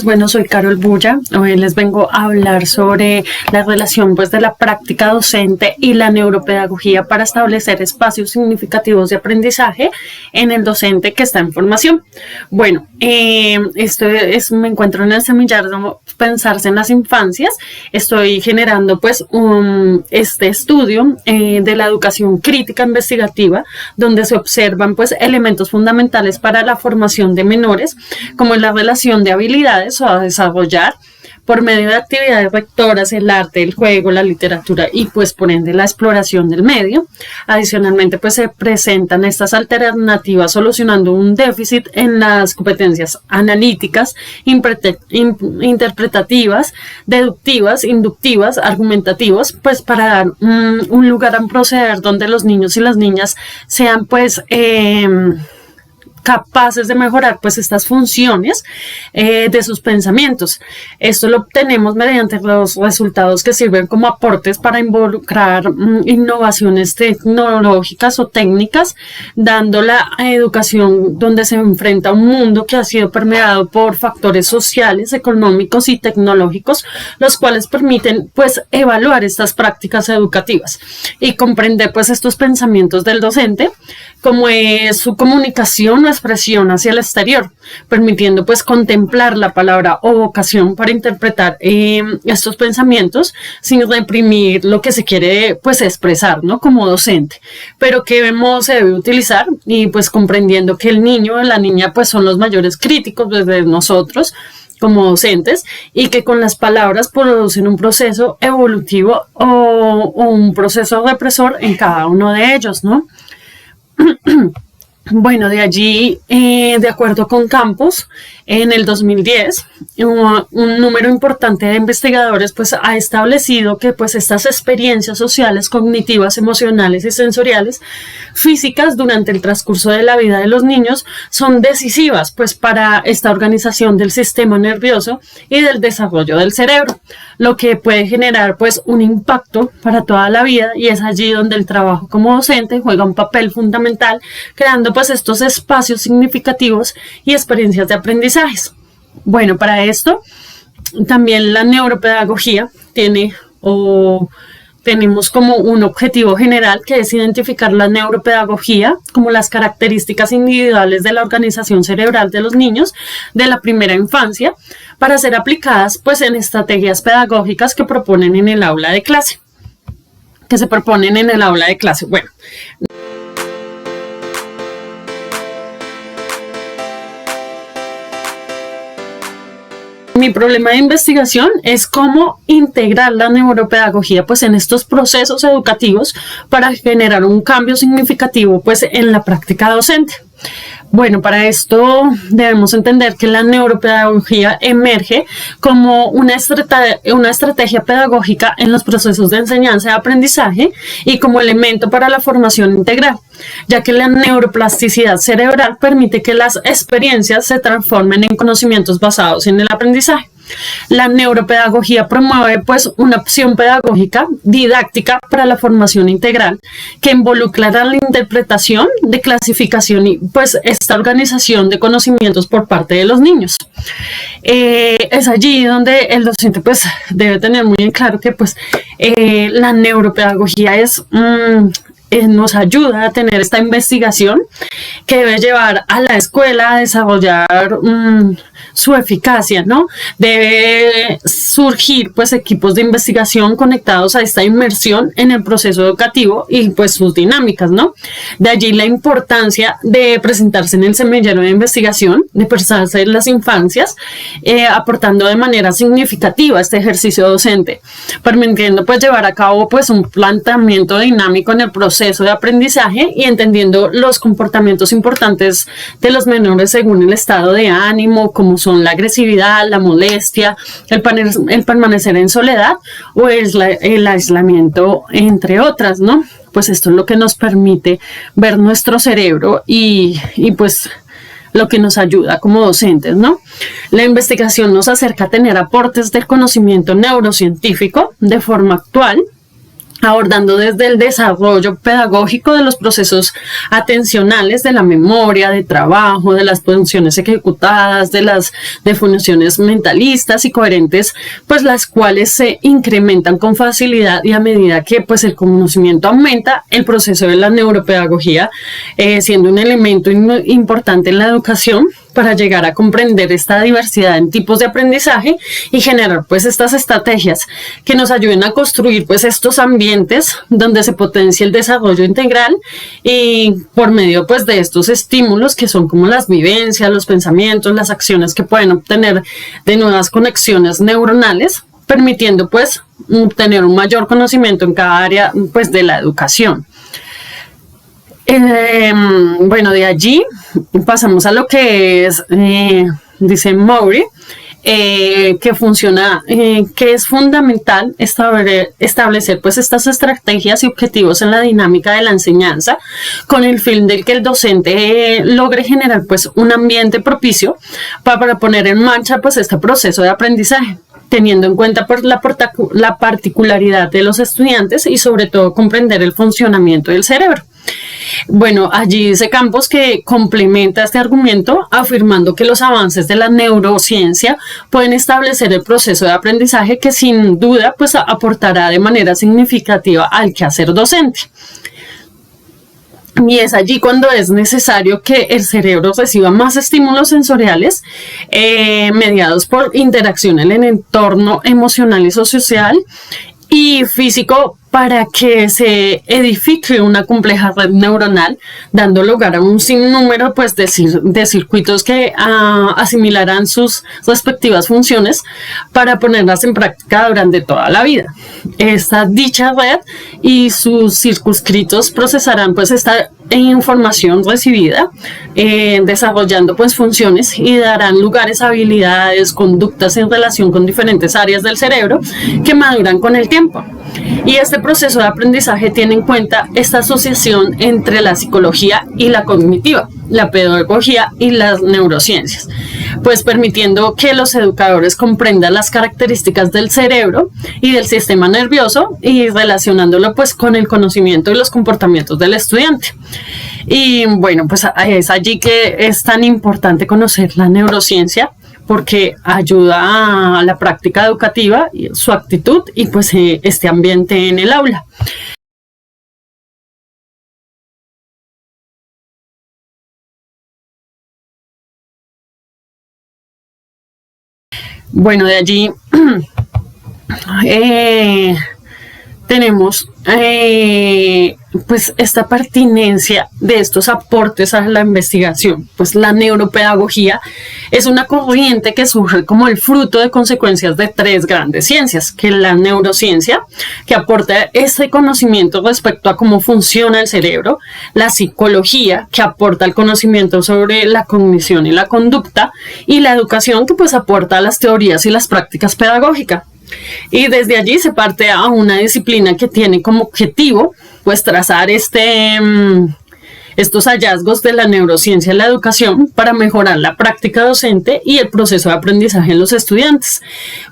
Bueno, soy Carol Bulla. Hoy les vengo a hablar sobre la relación de la práctica docente y la neuropedagogía para establecer espacios significativos de aprendizaje en el docente que está en formación. Bueno, me encuentro en el semillero de Pensarse en las Infancias. Estoy generando este estudio de la educación crítica investigativa, donde se observan elementos fundamentales para la formación de menores, como la relación de habilidades a desarrollar por medio de actividades rectoras, el arte, el juego, la literatura y por ende la exploración del medio. Adicionalmente se presentan estas alternativas solucionando un déficit en las competencias analíticas, interpretativas, deductivas, inductivas, argumentativas, para dar un lugar a un proceder donde los niños y las niñas sean capaces de mejorar estas funciones de sus pensamientos. Esto lo obtenemos mediante los resultados que sirven como aportes para involucrar innovaciones tecnológicas o técnicas, dando la educación donde se enfrenta a un mundo que ha sido permeado por factores sociales, económicos y tecnológicos, los cuales permiten evaluar estas prácticas educativas y comprender estos pensamientos del docente, como es su comunicación, expresión hacia el exterior, permitiendo contemplar la palabra o vocación para interpretar estos pensamientos sin reprimir lo que se quiere expresar, ¿no? Como docente, pero que se debe utilizar y comprendiendo que el niño o la niña son los mayores críticos desde nosotros como docentes, y que con las palabras producen un proceso evolutivo o un proceso represor en cada uno de ellos, ¿no? Bueno, de allí, de acuerdo con Campos, en el 2010, un número importante de investigadores ha establecido que estas experiencias sociales, cognitivas, emocionales y sensoriales, físicas durante el transcurso de la vida de los niños son decisivas para esta organización del sistema nervioso y del desarrollo del cerebro, lo que puede generar un impacto para toda la vida, y es allí donde el trabajo como docente juega un papel fundamental, creando estos espacios significativos y experiencias de aprendizajes. Bueno, para esto también la neuropedagogía tenemos como un objetivo general, que es identificar la neuropedagogía como las características individuales de la organización cerebral de los niños de la primera infancia, para ser aplicadas en estrategias pedagógicas que se proponen en el aula de clase. Bueno, mi problema de investigación es cómo integrar la neuropedagogía en estos procesos educativos para generar un cambio significativo en la práctica docente. Bueno, para esto debemos entender que la neuropedagogía emerge como una estrategia pedagógica en los procesos de enseñanza y aprendizaje y como elemento para la formación integral, ya que la neuroplasticidad cerebral permite que las experiencias se transformen en conocimientos basados en el aprendizaje. La neuropedagogía promueve una opción pedagógica didáctica para la formación integral que involucrará la interpretación, de clasificación y esta organización de conocimientos por parte de los niños. Es allí donde el docente debe tener muy en claro que la neuropedagogía nos ayuda a tener esta investigación que debe llevar a la escuela a desarrollar su eficacia, ¿no? Debe surgir equipos de investigación conectados a esta inmersión en el proceso educativo y sus dinámicas, ¿no? De allí la importancia de presentarse en el semillero de investigación, de Pensarse en las Infancias, aportando de manera significativa este ejercicio docente, permitiendo llevar a cabo un planteamiento dinámico en el proceso de aprendizaje y entendiendo los comportamientos importantes de los menores según el estado de ánimo, como son la agresividad, la molestia, el permanecer en soledad o el aislamiento, entre otras, ¿no? Esto es lo que nos permite ver nuestro cerebro y lo que nos ayuda como docentes, ¿no? La investigación nos acerca a tener aportes del conocimiento neurocientífico de forma actual, abordando desde el desarrollo pedagógico de los procesos atencionales de la memoria, de trabajo, de las funciones ejecutadas, de funciones mentalistas y coherentes, pues las cuales se incrementan con facilidad y a medida que pues el conocimiento aumenta, el proceso de la neuropedagogía siendo un elemento importante en la educación para llegar a comprender esta diversidad en tipos de aprendizaje y generar pues estas estrategias que nos ayuden a construir pues estos ambientes donde se potencia el desarrollo integral y por medio pues de estos estímulos que son como las vivencias, los pensamientos, las acciones que pueden obtener de nuevas conexiones neuronales, permitiendo pues obtener un mayor conocimiento en cada área pues de la educación. Bueno, de allí pasamos a lo que es, dice Mowry, que funciona, que es fundamental establecer pues estas estrategias y objetivos en la dinámica de la enseñanza con el fin de que el docente logre generar pues un ambiente propicio para poner en marcha pues este proceso de aprendizaje, teniendo en cuenta pues, la particularidad de los estudiantes y sobre todo comprender el funcionamiento del cerebro. Bueno, allí dice Campos que complementa este argumento afirmando que los avances de la neurociencia pueden establecer el proceso de aprendizaje que sin duda pues aportará de manera significativa al quehacer docente. Y es allí cuando es necesario que el cerebro reciba más estímulos sensoriales mediados por interacción en el entorno emocional y social y físico para que se edifique una compleja red neuronal, dando lugar a un sinnúmero pues, de circuitos que asimilarán sus respectivas funciones para ponerlas en práctica durante toda la vida. Esta dicha red y sus circunscritos procesarán pues, esta información recibida, desarrollando pues, funciones y darán lugares a habilidades, conductas en relación con diferentes áreas del cerebro que maduran con el tiempo. Y este proceso de aprendizaje tiene en cuenta esta asociación entre la psicología y la cognitiva, la pedagogía y las neurociencias, pues permitiendo que los educadores comprendan las características del cerebro y del sistema nervioso y relacionándolo pues con el conocimiento y los comportamientos del estudiante. Y bueno, pues es allí que es tan importante conocer la neurociencia, porque ayuda a la práctica educativa, su actitud y pues este ambiente en el aula. Bueno, de allí tenemos pues esta pertinencia de estos aportes a la investigación. Pues la neuropedagogía es una corriente que surge como el fruto de consecuencias de tres grandes ciencias, que es la neurociencia, que aporta ese conocimiento respecto a cómo funciona el cerebro, la psicología, que aporta el conocimiento sobre la cognición y la conducta, y la educación, que pues aporta las teorías y las prácticas pedagógicas. Y desde allí se parte a una disciplina que tiene como objetivo pues trazar estos hallazgos de la neurociencia en la educación para mejorar la práctica docente y el proceso de aprendizaje en los estudiantes.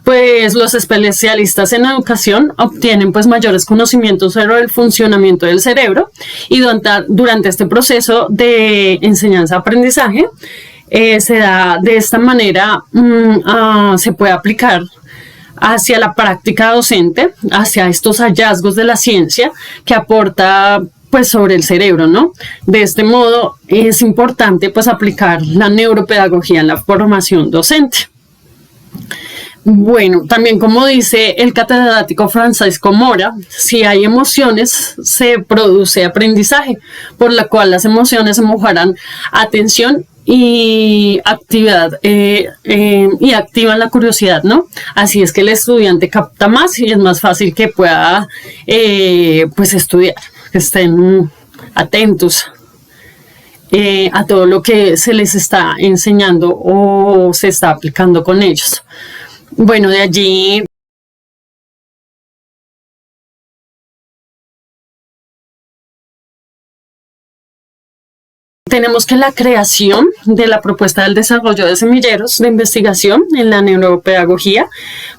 Pues los especialistas en educación obtienen pues mayores conocimientos sobre el funcionamiento del cerebro y durante este proceso de enseñanza-aprendizaje se da de esta manera, se puede aplicar hacia la práctica docente, hacia estos hallazgos de la ciencia que aporta pues sobre el cerebro, ¿no? De este modo es importante pues aplicar la neuropedagogía en la formación docente. Bueno, también como dice el catedrático Francisco Mora, si hay emociones, se produce aprendizaje, por la cual las emociones mejoran atención y actividad y activan la curiosidad, ¿no? Así es que el estudiante capta más y es más fácil que pueda pues estudiar, que estén atentos a todo lo que se les está enseñando o se está aplicando con ellos. Bueno, de allí tenemos que la creación de la propuesta del desarrollo de semilleros de investigación en la neuropedagogía.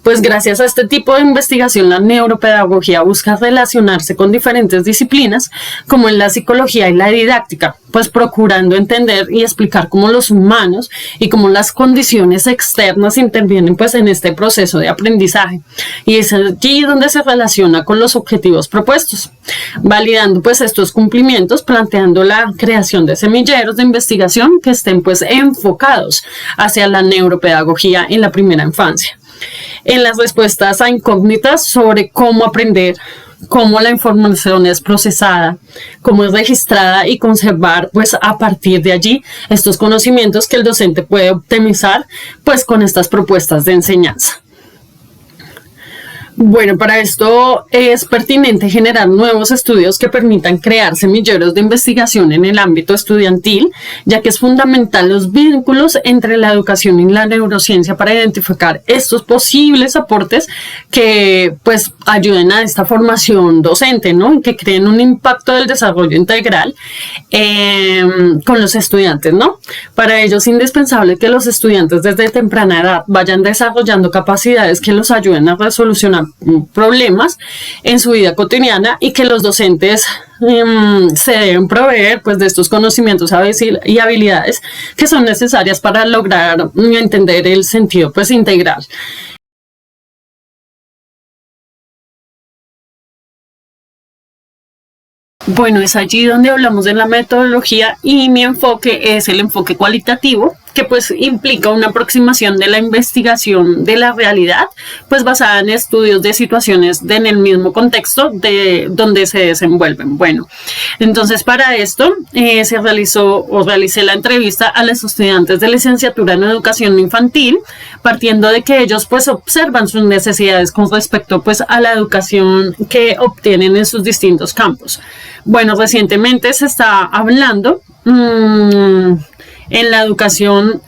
Pues gracias a este tipo de investigación, la neuropedagogía busca relacionarse con diferentes disciplinas, como en la psicología y la didáctica, pues procurando entender y explicar cómo los humanos y cómo las condiciones externas intervienen pues en este proceso de aprendizaje. Y es aquí donde se relaciona con los objetivos propuestos, validando pues estos cumplimientos, planteando la creación de semilleros de investigación que estén pues enfocados hacia la neuropedagogía en la primera infancia. En las respuestas a incógnitas sobre cómo aprender, cómo la información es procesada, cómo es registrada y conservar, pues a partir de allí estos conocimientos que el docente puede optimizar pues con estas propuestas de enseñanza. Bueno, para esto es pertinente generar nuevos estudios que permitan crear semilleros de investigación en el ámbito estudiantil, ya que es fundamental los vínculos entre la educación y la neurociencia para identificar estos posibles aportes que pues ayuden a esta formación docente, ¿no? Y que creen un impacto del desarrollo integral con los estudiantes, ¿no? Para ello es indispensable que los estudiantes desde temprana edad vayan desarrollando capacidades que los ayuden a resolucionar problemas en su vida cotidiana y que los docentes se deben proveer pues de estos conocimientos y habilidades que son necesarias para lograr entender el sentido pues integral. Bueno, es allí donde hablamos de la metodología y mi enfoque es el enfoque cualitativo, que pues implica una aproximación de la investigación de la realidad, pues basada en estudios de situaciones en el mismo contexto de donde se desenvuelven. Bueno, entonces para esto realicé la entrevista a los estudiantes de licenciatura en educación infantil, partiendo de que ellos pues observan sus necesidades con respecto pues a la educación que obtienen en sus distintos campos. Bueno, recientemente se está hablando en la educación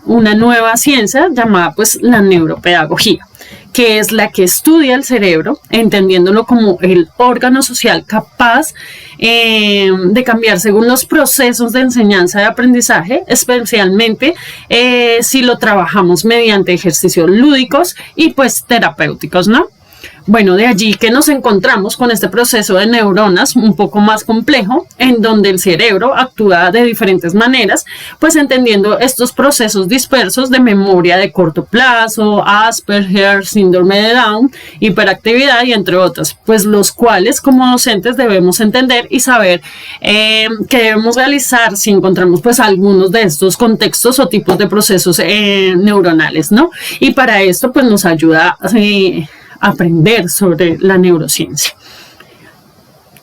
una nueva ciencia llamada pues la neuropedagogía, que es la que estudia el cerebro, entendiéndolo como el órgano social capaz de cambiar según los procesos de enseñanza y aprendizaje, especialmente si lo trabajamos mediante ejercicios lúdicos y pues terapéuticos, ¿no? Bueno, de allí que nos encontramos con este proceso de neuronas un poco más complejo, en donde el cerebro actúa de diferentes maneras, pues entendiendo estos procesos dispersos de memoria de corto plazo, Asperger, síndrome de Down, hiperactividad y entre otros, pues los cuales como docentes debemos entender y saber qué debemos realizar si encontramos pues algunos de estos contextos o tipos de procesos neuronales, ¿no? Y para esto pues nos ayuda aprender sobre la neurociencia.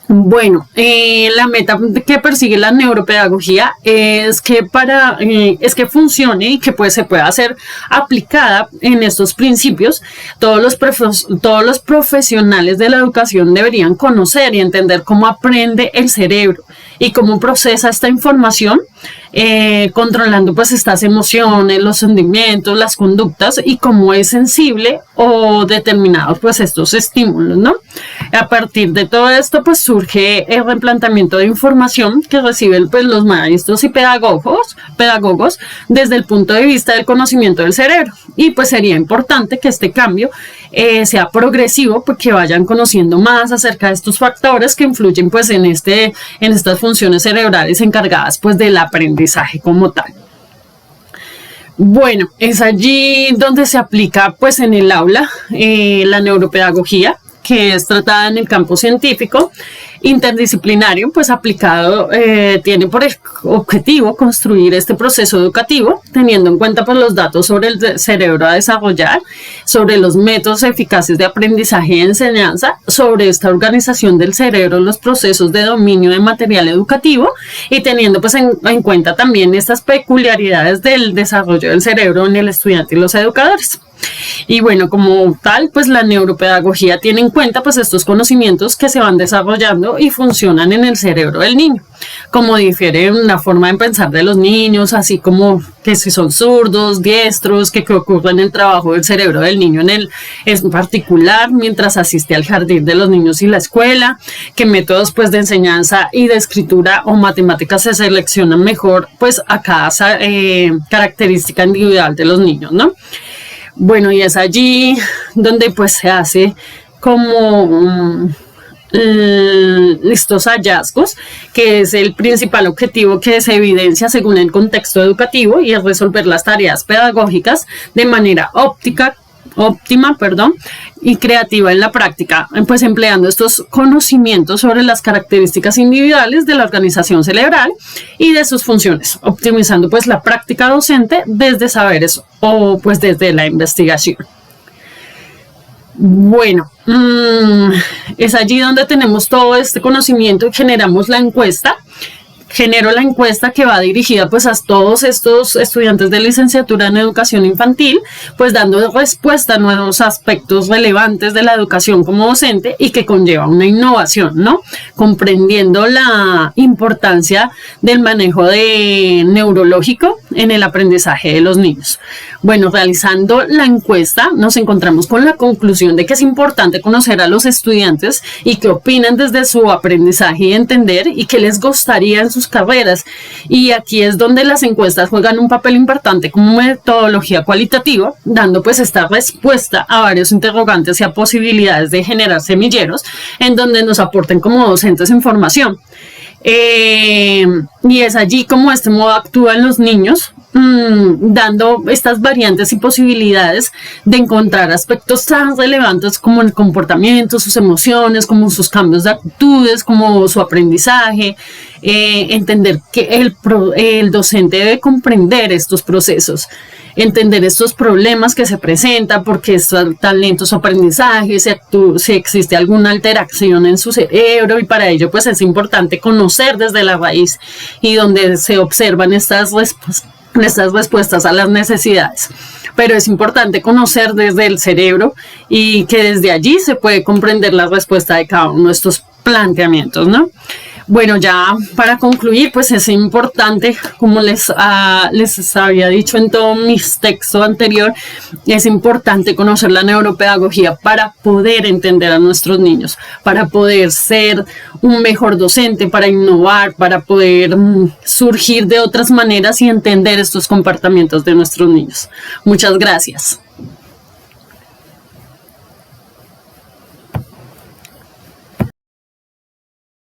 Bueno, la meta que persigue la neuropedagogía es que funcione y que pues se pueda ser aplicada en estos principios. Todos los profesionales de la educación deberían conocer y entender cómo aprende el cerebro y cómo procesa esta información, controlando pues estas emociones, los sentimientos, las conductas y cómo es sensible o determinados pues estos estímulos, ¿no? A partir de todo esto pues surge el replanteamiento de información que reciben pues los maestros y pedagogos desde el punto de vista del conocimiento del cerebro, y pues sería importante que este cambio sea progresivo, porque vayan conociendo más acerca de estos factores que influyen pues en estas funciones cerebrales encargadas pues del aprendizaje como tal. Bueno, es allí donde se aplica pues en el aula la neuropedagogía, que es tratada en el campo científico interdisciplinario, pues aplicado, tiene por objetivo construir este proceso educativo, teniendo en cuenta pues los datos sobre el cerebro a desarrollar, sobre los métodos eficaces de aprendizaje y enseñanza, sobre esta organización del cerebro, los procesos de dominio de material educativo, y teniendo pues en cuenta también estas peculiaridades del desarrollo del cerebro en el estudiante y los educadores. Y bueno, como tal, pues la neuropedagogía tiene en cuenta pues estos conocimientos que se van desarrollando y funcionan en el cerebro del niño, como difiere la forma de pensar de los niños, así como que si son zurdos, diestros, que ocurre en el trabajo del cerebro del niño en particular mientras asiste al jardín de los niños y la escuela, que métodos pues de enseñanza y de escritura o matemáticas se seleccionan mejor pues a cada característica individual de los niños, ¿no? Bueno, y es allí donde pues se hace como estos hallazgos, que es el principal objetivo que se evidencia según el contexto educativo, y es resolver las tareas pedagógicas de manera óptima, y creativa en la práctica, pues empleando estos conocimientos sobre las características individuales de la organización cerebral y de sus funciones, optimizando pues la práctica docente desde saberes o pues desde la investigación. Bueno, es allí donde tenemos todo este conocimiento y generamos la encuesta. Genero la encuesta que va dirigida pues a todos estos estudiantes de licenciatura en educación infantil, pues dando respuesta a nuevos aspectos relevantes de la educación como docente y que conlleva una innovación, ¿no? Comprendiendo la importancia del manejo neurológico en el aprendizaje de los niños. Bueno, realizando la encuesta nos encontramos con la conclusión de que es importante conocer a los estudiantes y qué opinan desde su aprendizaje y entender y qué les gustaría en sus carreras, y aquí es donde las encuestas juegan un papel importante como metodología cualitativa, dando pues esta respuesta a varios interrogantes y a posibilidades de generar semilleros en donde nos aporten como docentes información. Y es allí como este modo actúa en los niños, dando estas variantes y posibilidades de encontrar aspectos tan relevantes como el comportamiento, sus emociones, como sus cambios de actitudes, como su aprendizaje, entender que el docente debe comprender estos procesos, entender estos problemas que se presentan, porque están tan lento su aprendizaje, si existe alguna alteración en su cerebro, y para ello pues es importante conocer desde la raíz y donde se observan estas respuestas a las necesidades. Pero es importante conocer desde el cerebro y que desde allí se puede comprender la respuesta de cada uno de estos planteamientos, ¿no? Bueno, ya para concluir, pues es importante, como les había dicho en todo mi texto anterior, es importante conocer la neuropedagogía para poder entender a nuestros niños, para poder ser un mejor docente, para innovar, para poder surgir de otras maneras y entender estos comportamientos de nuestros niños. Muchas gracias.